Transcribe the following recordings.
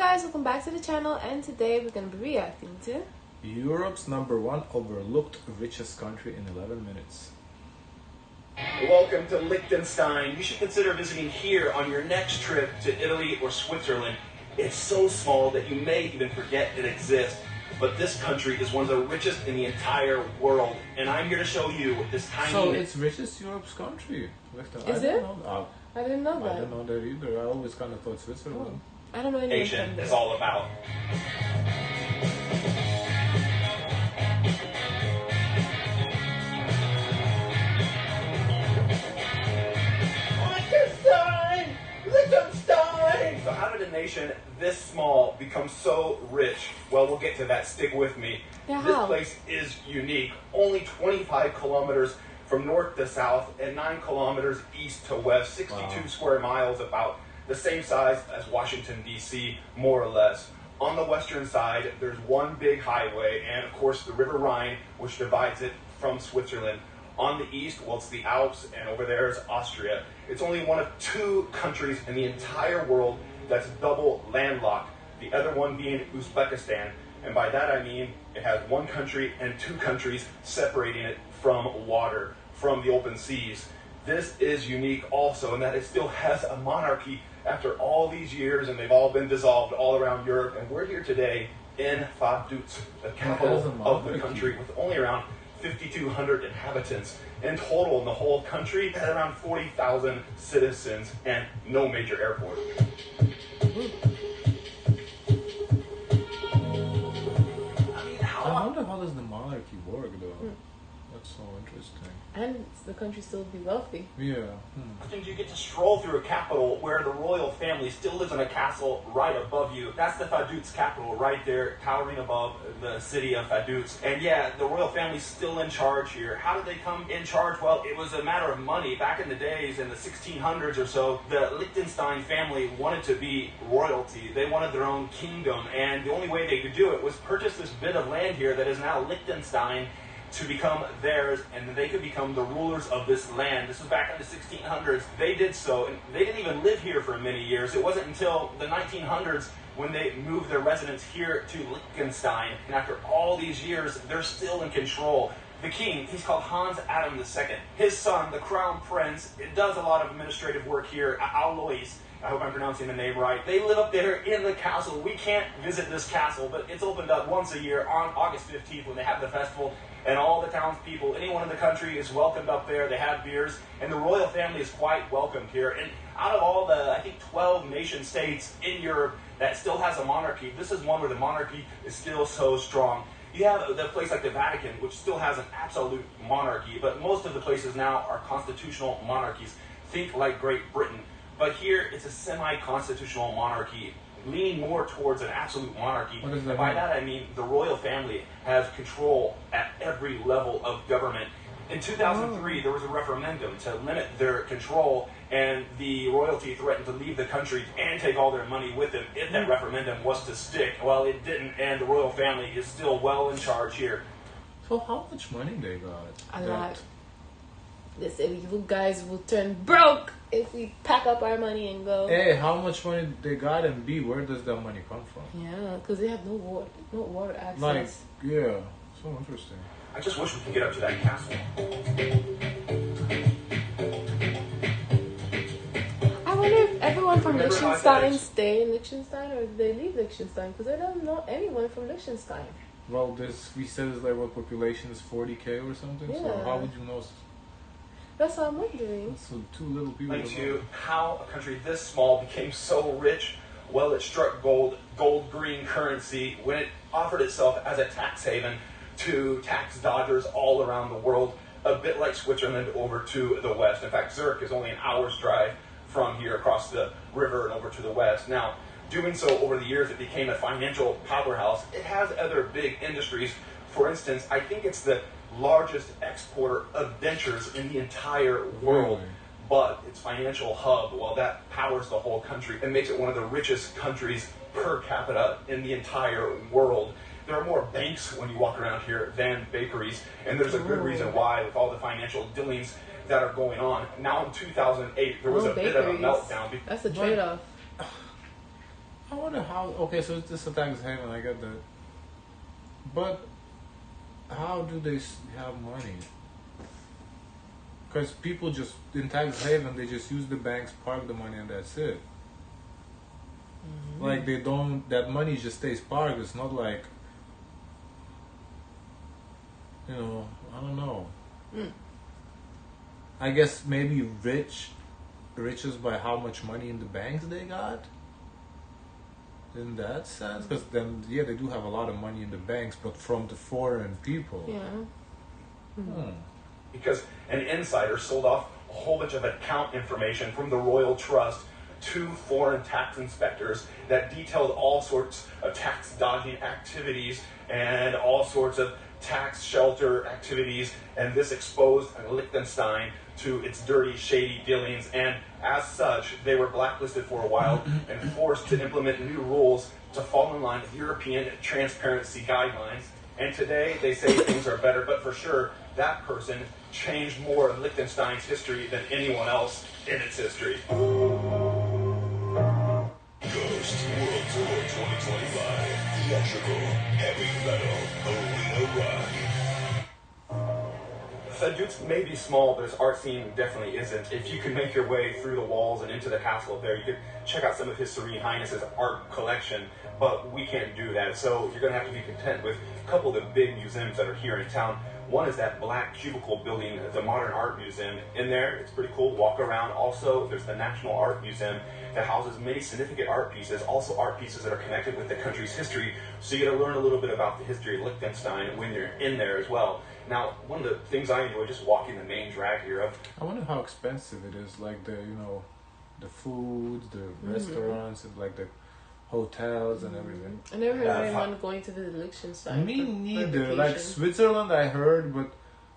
guys, welcome back to the channel, and today we're going to be reacting to Europe's #1 overlooked richest country in 11 minutes. Welcome to Liechtenstein. You should consider visiting here on your next trip to Italy or Switzerland. It's so small that you may even forget it exists. But this country is one of the richest in the entire world. And I'm here to show you this tiny... So it's richest Europe's country. Is it? I didn't know that. I didn't know that either. I always kind of thought Switzerland. I don't know anything nation from this. is all about. Liechtenstein! Liechtenstein! So how did a nation this small become so rich? Well, we'll get to that. Stick with me. Yeah, This how? place is unique. Only 25 kilometers from north to south and 9 kilometers east to west. 62 square miles, about the same size as Washington, D.C., more or less. On the western side, there's one big highway, and of course the River Rhine, which divides it from Switzerland. On the east, well, it's the Alps, and over there is Austria. It's only one of 2 countries in the entire world that's double landlocked, the other one being Uzbekistan. And by that I mean it has 1 country and 2 countries separating it from water, from the open seas. This is unique also in that it still has a monarchy after all these years, and they've all been dissolved all around Europe. And we're here today in Vaduz, the capital of the country, with only around 5,200 inhabitants. In total, in the whole country, it had around 40,000 citizens and no major airport. I wonder how does the monarchy work though? That's so interesting. And the country still be wealthy. Yeah. You get to stroll through a capital where the royal family still lives in a castle right above you. That's the Vaduz capital right there, towering above the city of Vaduz. And yeah, the royal family's still in charge here. How did they come in charge? Well, it was a matter of money. Back in the days, in the 1600s or so, the Liechtenstein family wanted to be royalty. They wanted their own kingdom, and the only way they could do it was purchase this bit of land here that is now Liechtenstein, to become theirs, and then they could become the rulers of this land. This was back in the 1600s. They did so, and they didn't even live here for many years. It wasn't until the 1900s when they moved their residence here to Liechtenstein. And after all these years, they're still in control. The king, he's called Hans Adam II. His son, the crown prince, it does a lot of administrative work here, Alois. I hope I'm pronouncing the name right. They live up there in the castle. We can't visit this castle, but it's opened up once a year on August 15th when they have the festival. And all the townspeople, anyone in the country is welcomed up there. They have beers, and the royal family is quite welcomed here. And out of all the, I think, 12 nation states in Europe that still has a monarchy, this is one where the monarchy is still so strong. You have the place like the Vatican, which still has an absolute monarchy, but most of the places now are constitutional monarchies. Think like Great Britain. But here, it's a semi-constitutional monarchy, leaning more towards an absolute monarchy. What does that By mean? that I mean the royal family has control at every level of government. In 2003, there was a referendum to limit their control, and the royalty threatened to leave the country and take all their money with them if that referendum was to stick. Well, it didn't, and the royal family is still well in charge here. So how much money they got? A lot. They said you guys will turn broke if we pack up our money and go. A, how much money they got, and B, where does that money come from? Yeah, because they have no water access. Like, yeah, so interesting. I just wish we could get up to that castle. I wonder if everyone from Remember how I Liechtenstein said stay in Liechtenstein, or if they leave Liechtenstein, because I don't know anyone from Liechtenstein. Well, we said it's like what population is 40K or something. So Yeah. how would you know? That's what I'm wondering. So 2 little people. Explain don't know. to how a country this small became so rich. Well, it struck gold, green currency, when it offered itself as a tax haven to tax dodgers all around the world, a bit like Switzerland over to the west. In fact, Zurich is only an hour's drive from here across the river and over to the west. Now, doing so over the years, it became a financial powerhouse. It has other big industries. For instance, I think it's the largest exporter of dentures in the entire world. Really? But its financial hub, well, that powers the whole country and makes it one of the richest countries per capita in the entire world. There are more banks when you walk around here than bakeries, and there's a good reason why, with all the financial dealings that are going on. Now in 2008, there was a bit of a meltdown. That's a trade-off. I wonder how. Okay, so it's just a tax haven. I get that. But how do they have money? Because people just in tax haven, they just use the banks, park the money, and that's it. Like they don't. That money just stays parked. It's not like, you know. I don't know. I guess maybe richest by how much money in the banks they got. In that sense, because then yeah, they do have a lot of money in the banks, but from the foreign people. Yeah. Because an insider sold off a whole bunch of account information from the Royal Trust to foreign tax inspectors that detailed all sorts of tax dodging activities and all sorts of tax shelter activities, and this exposed Liechtenstein to its dirty, shady dealings, and as such, they were blacklisted for a while and forced to implement new rules to fall in line with European transparency guidelines. And today, they say things are better, but for sure, that person changed more of Liechtenstein's history than anyone else in its history. Ghost World Tour 2025. Theatrical, heavy metal, arena rock. Vaduz may be small, but its art scene definitely isn't. If you can make your way through the walls and into the castle there, you could check out some of His Serene Highness's art collection, but we can't do that, so you're going to have to be content with a couple of the big museums that are here in town. One is that black cubicle building, the Modern Art Museum. In there, it's pretty cool. Walk around. Also, there's the National Art Museum that houses many significant art pieces, also art pieces that are connected with the country's history. So you get to learn a little bit about the history of Liechtenstein when you're in there as well. Now, one of the things I enjoy just walking the main drag here of. I wonder how expensive it is. Like the the food, the restaurants, and like the hotels and everything. I never heard of anyone going to visit Liechtenstein. Me neither. Like Switzerland, I heard, but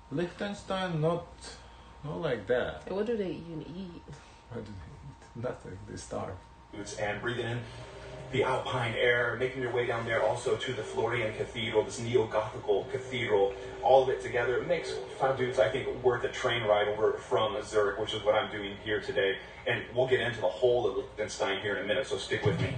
Liechtenstein, not like that. What do they even eat? What do they eat? Nothing. They starve. And breathing in the alpine air, making your way down there also to the Florian Cathedral, this neo-Gothical cathedral. All of it together makes Vaduz, I think, worth a train ride over from Zurich, which is what I'm doing here today. And we'll get into the whole of Liechtenstein here in a minute, so stick with me.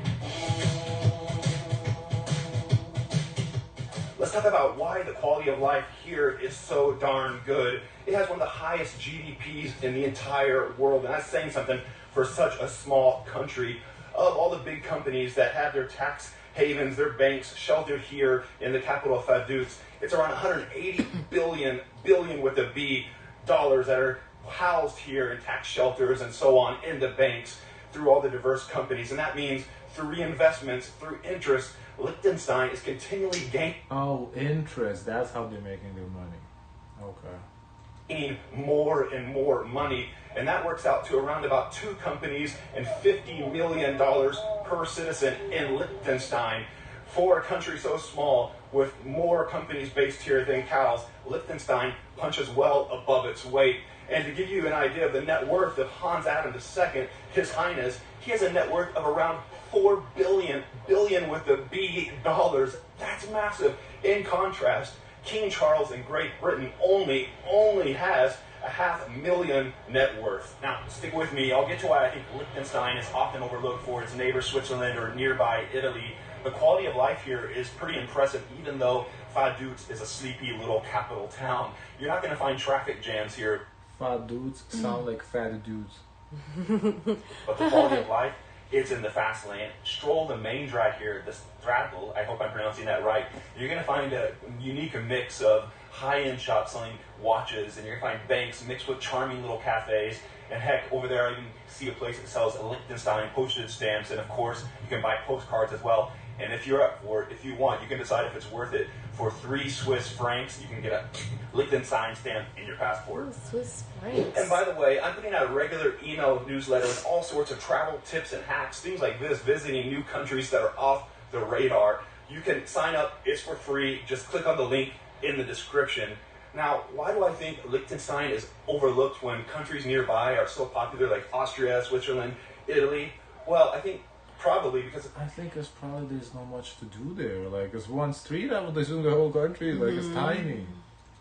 Let's talk about why the quality of life here is so darn good. It has one of the highest GDPs in the entire world, and that's saying something for such a small country. Of all the big companies that have their tax havens, their banks sheltered here in the capital of Vaduz, it's around 180 billion with a B dollars that are housed here in tax shelters and so on in the banks through all the diverse companies. And that means through reinvestments, through interest, Liechtenstein is continually gaining. Oh, interest. That's how they're making their money. Okay. More and more money, and that works out to around about 2 companies and $50 million per citizen in Liechtenstein. For a country so small, with more companies based here than cows, Liechtenstein punches well above its weight. And to give you an idea of the net worth of Hans Adam II, His Highness, he has a net worth of around 4 billion with the B dollars. That's massive. In contrast, King Charles in Great Britain only has a $500,000 net worth. Now, stick with me. I'll get to why I think Liechtenstein is often overlooked for its neighbor Switzerland or nearby Italy. The quality of life here is pretty impressive, even though Vaduz is a sleepy little capital town. You're not going to find traffic jams here. Fat dudes sound like fat dudes. But the quality of life, it's in the fast lane. Stroll the main drag here, the Straddle, I hope I'm pronouncing that right. You're going to find a unique mix of high-end shops selling watches, and you're going to find banks mixed with charming little cafes. And heck, over there I even see a place that sells Liechtenstein postage stamps, and of course, you can buy postcards as well. And if you're up for it, if you want, you can decide if it's worth it. For 3 Swiss francs, you can get a Liechtenstein stamp in your passport. Swiss francs. And by the way, I'm putting out a regular email newsletter with all sorts of travel tips and hacks, things like this, visiting new countries that are off the radar. You can sign up, it's for free. Just click on the link in the description. Now, why do I think Liechtenstein is overlooked when countries nearby are so popular like Austria, Switzerland, Italy? Well, I think probably because I think there's not much to do there. Like, it's one street, I would assume the whole country, like, it's tiny.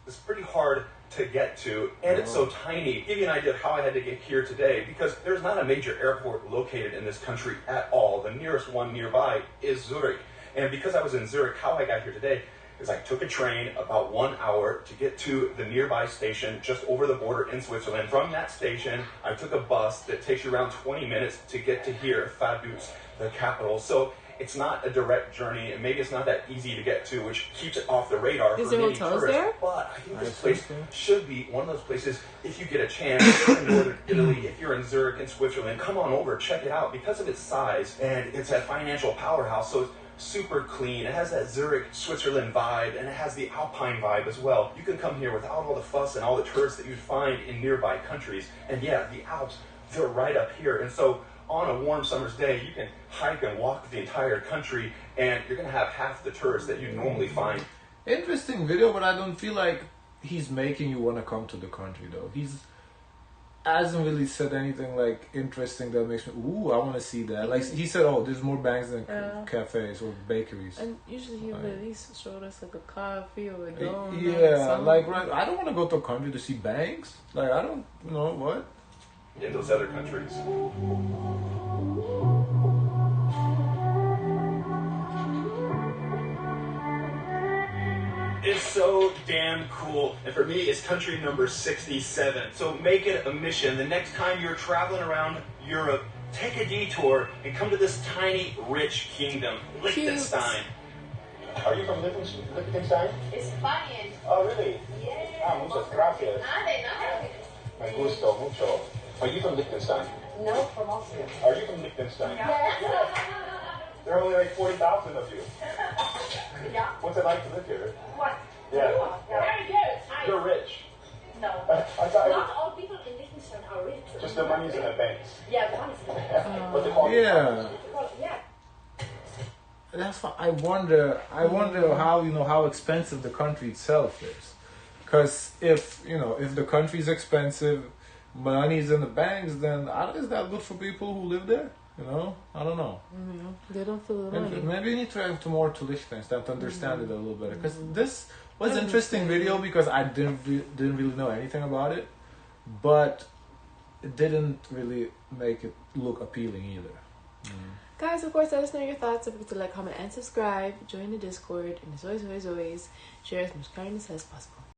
it's pretty hard to get to, and it's so tiny. Give you an idea of how I had to get here today, because there's not a major airport located in this country at all. The nearest one nearby is Zurich. And because I was in Zurich, how I got here today is I took a train about 1 hour to get to the nearby station just over the border in Switzerland. From that station, I took a bus that takes you around 20 minutes to get to here, Vaduz, the capital. So it's not a direct journey, and maybe it's not that easy to get to, which keeps it off the radar Is for there many hotels tourists. there? But I think this place should be one of those places, if you get a chance, if you're in northern Italy, if you're in Zurich in Switzerland, come on over, check it out. Because of its size, and it's a financial powerhouse, so it's super clean. It has that Zurich, Switzerland vibe, and it has the Alpine vibe as well. You can come here without all the fuss and all the tourists that you'd find in nearby countries. And yeah, the Alps, they're right up here. And so on a warm summer's day, you can hike and walk the entire country, and you're going to have half the tourists that you normally find. Interesting video, but I don't feel like he's making you want to come to the country, though. He's hasn't really said anything like interesting that makes me, ooh, I want to see that. Like he said, oh, there's more banks than cafes or bakeries. And usually he would at least showed us like a coffee or a donut. Yeah, like right. I don't want to go to a country to see banks. Like I don't know what. In those other countries. It's so damn cool. And for me, it's country number 67. So make it a mission. The next time you're traveling around Europe, take a detour and come to this tiny, rich kingdom, Liechtenstein. Are you from Liechtenstein? España. Oh, really? Yes. Ah, muchas gracias. De nada. Me gusto mucho. Are you from Liechtenstein? No, from Austria. Are you from Liechtenstein? There are only like 40,000 of you. Yeah. What's it like to live here? What? Yeah. Very good. You're rich. No. I thought Not all people in Liechtenstein are rich. just the money's in the banks. Yeah, the money's in the bank. But they call it Yeah. Well, yeah. That's why I wonder how how expensive the country itself is. Because if the country's expensive, money's in the banks, then is that good for people who live there? I don't know. They don't feel the money. Maybe you need to travel more to Liechtenstein to understand it a little better. Because this was an interesting video because I didn't really know anything about it, but it didn't really make it look appealing either. Guys, of course, let us know your thoughts. Don't forget to like, comment, and subscribe. Join the Discord. And as always, share as much kindness as possible.